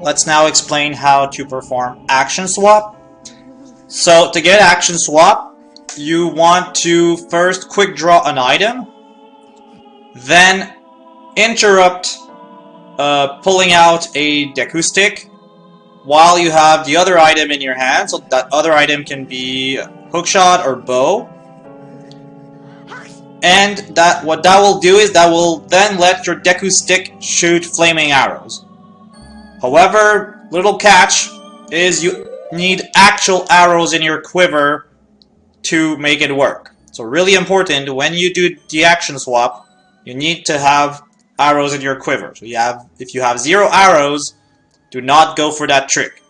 let's now explain how to perform action swap. So to get action swap, you want to first quick draw an item, then interrupt pulling out a Deku stick while you have the other item in your hand. So that other item can be hookshot or bow. And what that will do is that will then let your Deku stick shoot flaming arrows. However, little catch is you need actual arrows in your quiver to make it work. So really important, when you do the action swap, you need to have arrows in your quiver. So if you have 0 arrows, do not go for that trick.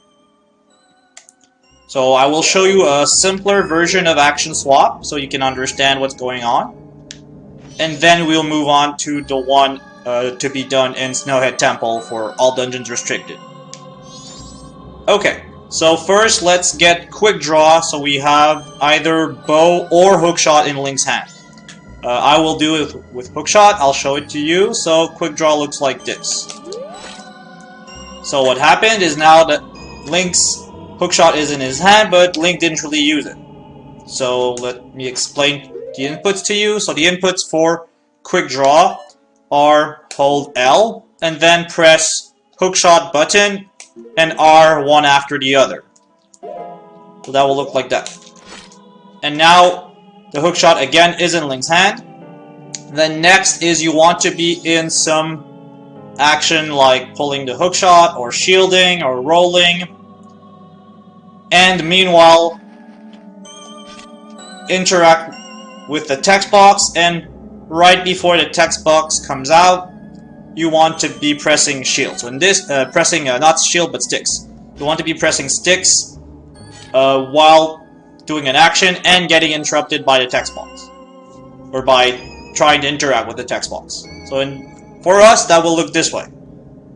So I will show you a simpler version of action swap so you can understand what's going on. And then we'll move on to the one to be done in Snowhead Temple for all dungeons restricted. Okay, so first let's get quick draw so we have either bow or hookshot in Link's hand. I will do it with hookshot, I'll show it to you. So quick draw looks like this. So what happened is now that Link's hookshot is in his hand, but Link didn't really use it. So let me explain the inputs to you. So the inputs for quick draw are hold L and then press hookshot button and R one after the other. So that will look like that. And now the hookshot again is in Link's hand. Then next is you want to be in some action like pulling the hookshot or shielding or rolling. And meanwhile interact with the text box, and right before the text box comes out, you want to be pressing shield. So in this, pressing not shield but sticks. You want to be pressing sticks while doing an action and getting interrupted by the text box, or by trying to interact with the text box. So for us, that will look this way.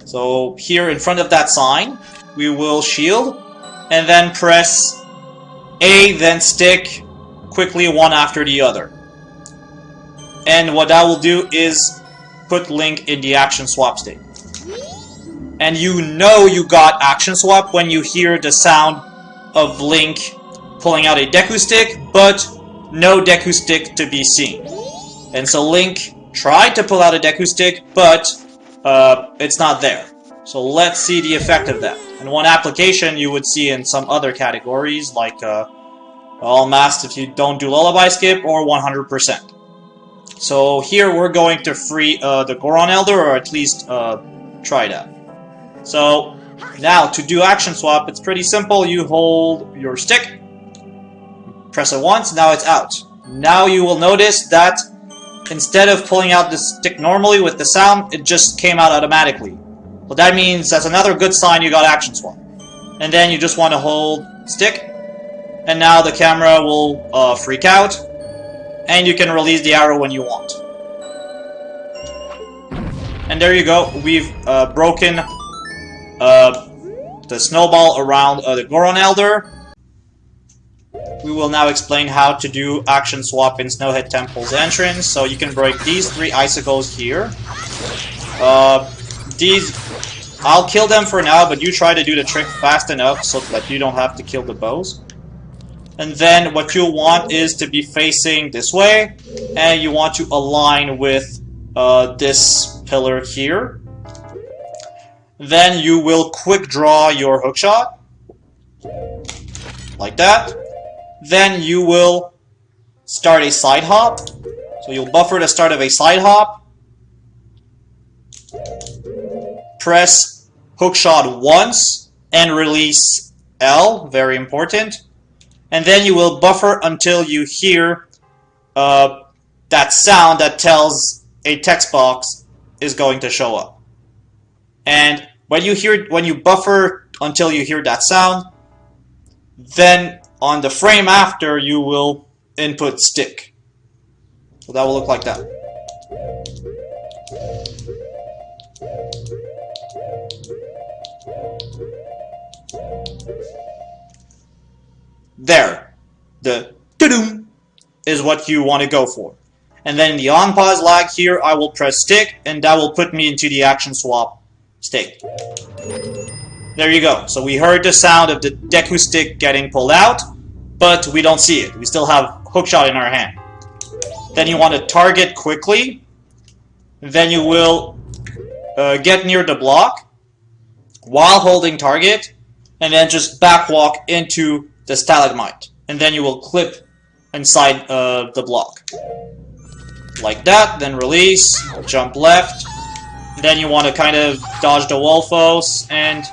So here in front of that sign, we will shield and then press A, then stick quickly one after the other. And what that will do is put Link in the action swap state. And you know you got action swap when you hear the sound of Link pulling out a Deku stick, but no Deku stick to be seen. And so Link tried to pull out a Deku stick, but it's not there. So let's see the effect of that. And one application you would see in some other categories, like all masked if you don't do lullaby skip, or 100%. So here we're going to free the Goron Elder, or at least try that. So now to do action swap, it's pretty simple. You hold your stick, press it once, now it's out. Now you will notice that instead of pulling out the stick normally with the sound, it just came out automatically. So that means that's another good sign you got action swap. And then you just want to hold stick, and now the camera will freak out, and you can release the arrow when you want. And there you go, we've broken the snowball around the Goron Elder. We will now explain how to do action swap in Snowhead Temple's entrance. So you can break these 3 icicles here. I'll kill them for now, but you try to do the trick fast enough so that you don't have to kill the bows. And then what you'll want is to be facing this way, and you want to align with this pillar here. Then you will quick draw your hookshot, like that. Then you will start a side hop. So you'll buffer the start of a side hop. Press hookshot once and release L, very important. And then you will buffer until you hear that sound that tells a text box is going to show up. And when you buffer until you hear that sound, then on the frame after you will input stick. So that will look like that. There. The to-doom is what you want to go for. And then the on-pause lag here, I will press stick, and that will put me into the action swap state. There you go. So we heard the sound of the Deku stick getting pulled out, but we don't see it. We still have hookshot in our hand. Then you want to target quickly. Then you will get near the block while holding target, and then just backwalk into the stalagmite. And then you will clip inside the block. Like that, then release, jump left. Then you want to kind of dodge the Wolfos, and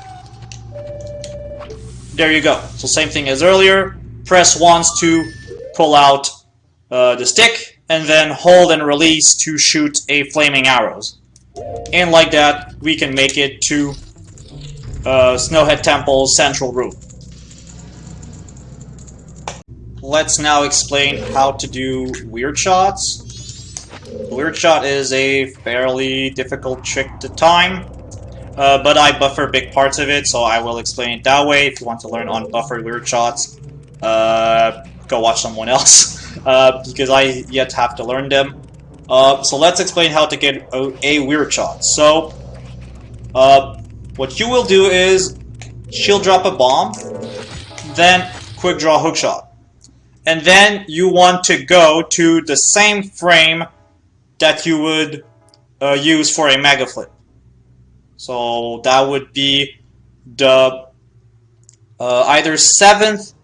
there you go. So same thing as earlier. Press once to pull out the stick, and then hold and release to shoot a flaming arrows. And like that, we can make it to Snowhead Temple's central room. Let's now explain how to do weird shots. Weird shot is a fairly difficult trick to time, but I buffer big parts of it, so I will explain it that way. If you want to learn unbuffered weird shots, go watch someone else, because I yet have to learn them. So let's explain how to get a weird shot. So, what you will do is shield drop a bomb, then quick draw hookshot. And then you want to go to the same frame that you would use for a mega flip. So that would be the either 7th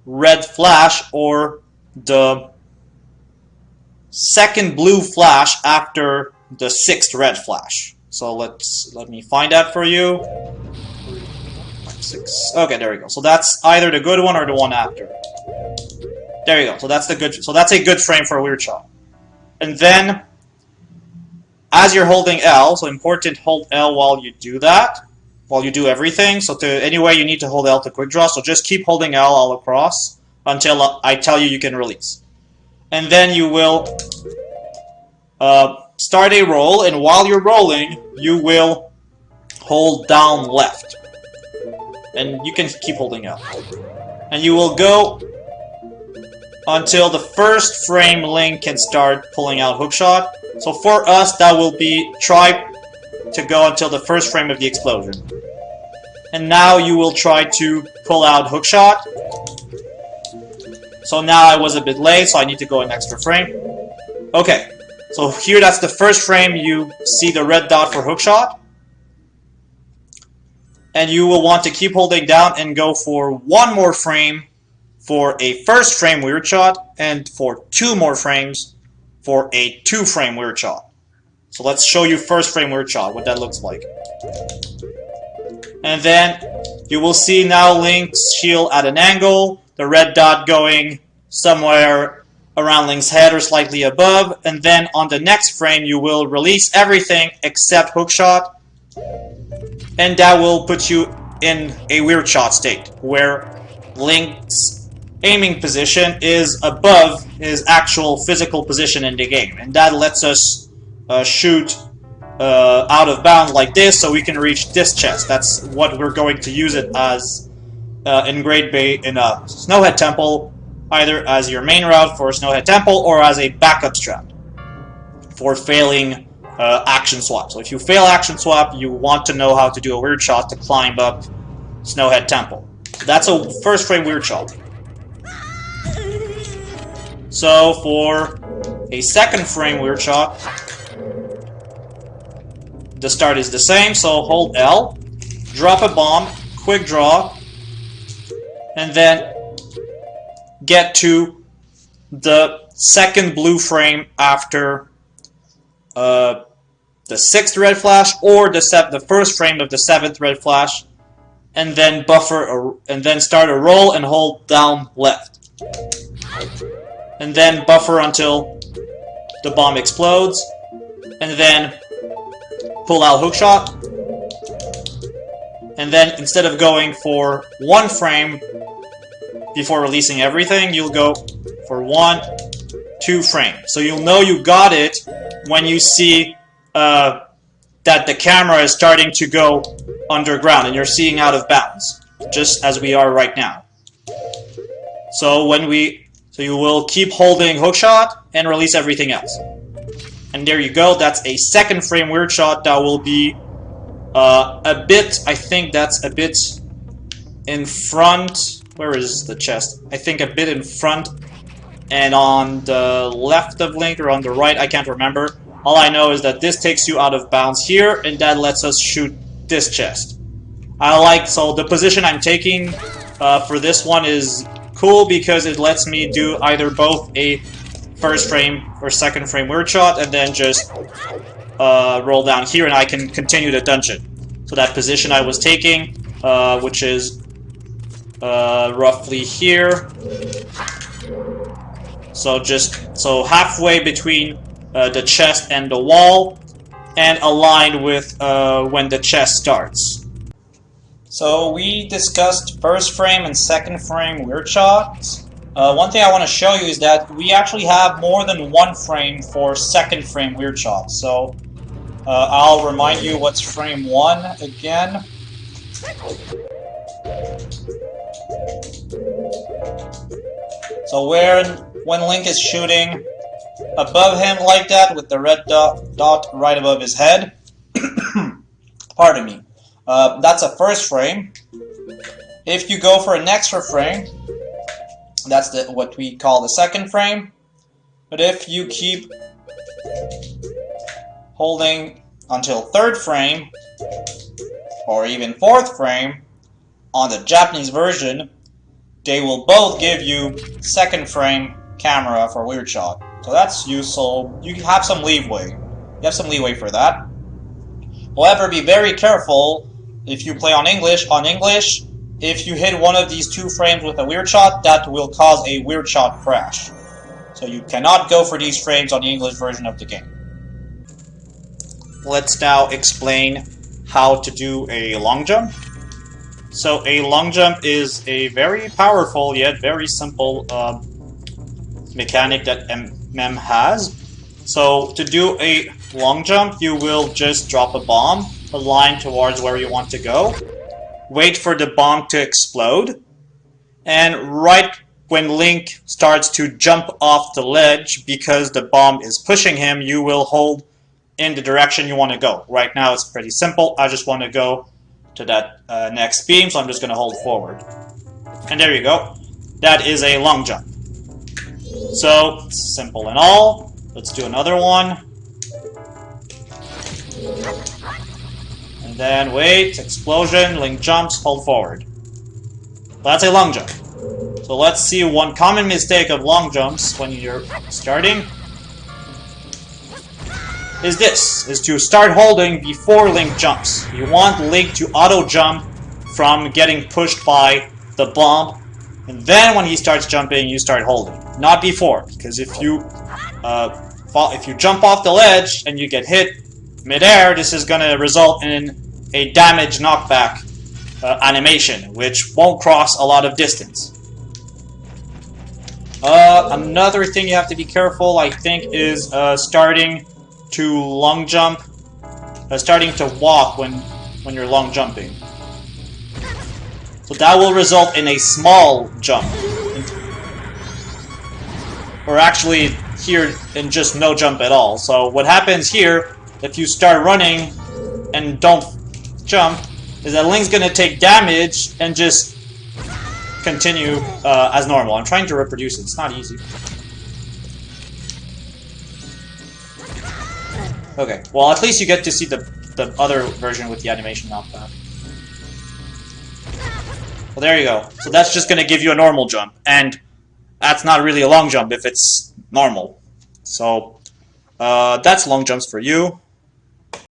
red flash or the 2nd blue flash after the 6th red flash. So let me find that for you. 6. Okay, there we go. So that's either the good one or the one after. There you go. So that's the good. So that's a good frame for a weird shot. And then, as you're holding L, so important, hold L while you do that, while you do everything. So anyway, you need to hold L to quick draw. So just keep holding L all across until I tell you can release. And then you will start a roll, and while you're rolling, you will hold down left. And you can keep holding L. And you will go until the first frame Link can start pulling out hookshot. So for us, that will be try to go until the first frame of the explosion. And now you will try to pull out hookshot. So now I was a bit late, so I need to go an extra frame. Okay, so here that's the first frame. You see the red dot for hookshot. And you will want to keep holding down and go for one more frame for a first frame weird shot, and for 2 more frames for a 2-frame weird shot. So let's show you first frame weird shot, what that looks like. And then you will see now Link's shield at an angle, the red dot going somewhere around Link's head or slightly above, and then on the next frame you will release everything except hookshot, and that will put you in a weird shot state, where Link's aiming position is above his actual physical position in the game, and that lets us shoot out of bounds like this, so we can reach this chest. That's what we're going to use it as in Great Bay in Snowhead Temple, either as your main route for Snowhead Temple or as a backup strat for failing action swap. So if you fail action swap, you want to know how to do a weird shot to climb up Snowhead Temple. So that's a first frame weird shot. So for a second frame weird shot, the start is the same, so hold L, drop a bomb, quick draw, and then get to the second blue frame after the 6th red flash, or the first frame of the 7th red flash, and then and then start a roll and hold down left. And then buffer until the bomb explodes, and then pull out hookshot. And then instead of going for 1 frame before releasing everything, you'll go for 1, 2 frames. So you'll know you got it when you see that the camera is starting to go underground and you're seeing out of bounds, just as we are right now. So you will keep holding hookshot and release everything else. And there you go, that's a second frame weird shot that will be A bit, I think that's a bit in front. Where is the chest? I think a bit in front and on the left of Link or on the right, I can't remember. All I know is that this takes you out of bounds here, and that lets us shoot this chest. So the position I'm taking for this one is cool because it lets me do either both a first frame or second frame Weirdshot and then just roll down here and I can continue the dungeon. So that position I was taking, which is roughly here. So halfway between the chest and the wall, and aligned with when the chest starts. So we discussed first frame and second frame Weirdshot. One thing I want to show you is that we actually have more than one frame for second frame Weirdshot. So I'll remind you what's frame 1 again. So when Link is shooting above him like that with the red dot right above his head, pardon me, that's a first frame. If you go for an extra frame, that's what we call the second frame. But if you keep holding until third frame, or even fourth frame, on the Japanese version, they will both give you second frame camera for Weirdshot. So that's useful. You have some leeway. You have some leeway for that. However, be very careful if you play on English. On English, if you hit one of these 2 frames with a Weirdshot, that will cause a Weirdshot crash. So you cannot go for these frames on the English version of the game. Let's now explain how to do a long jump. So a long jump is a very powerful yet very simple mechanic that MM has. So to do a long jump, you will just drop a bomb, a line towards where you want to go, wait for the bomb to explode, and right when Link starts to jump off the ledge because the bomb is pushing him, you will hold in the direction you want to go. Right now it's pretty simple. I just want to go to that next beam, so I'm just going to hold forward. And there you go. That is a long jump. So, simple and all. Let's do another one. And then wait, explosion, Link jumps, hold forward. That's a long jump. So let's see one common mistake of long jumps when you're starting. Is to start holding before Link jumps. You want Link to auto-jump from getting pushed by the bomb, and then when he starts jumping, you start holding. Not before, because if you jump off the ledge and you get hit mid-air, this is going to result in a damage knockback animation, which won't cross a lot of distance. Another thing you have to be careful, I think, is starting to long jump, starting to walk when you're long jumping. So that will result in a small jump. Or actually, here, in just no jump at all. So what happens here, if you start running and don't jump, is that Link's gonna take damage and just continue as normal. I'm trying to reproduce it, it's not easy. Okay, well at least you get to see the other version with the animation knockback. Well, there you go. So that's just gonna give you a normal jump, and that's not really a long jump if it's normal. So that's long jumps for you.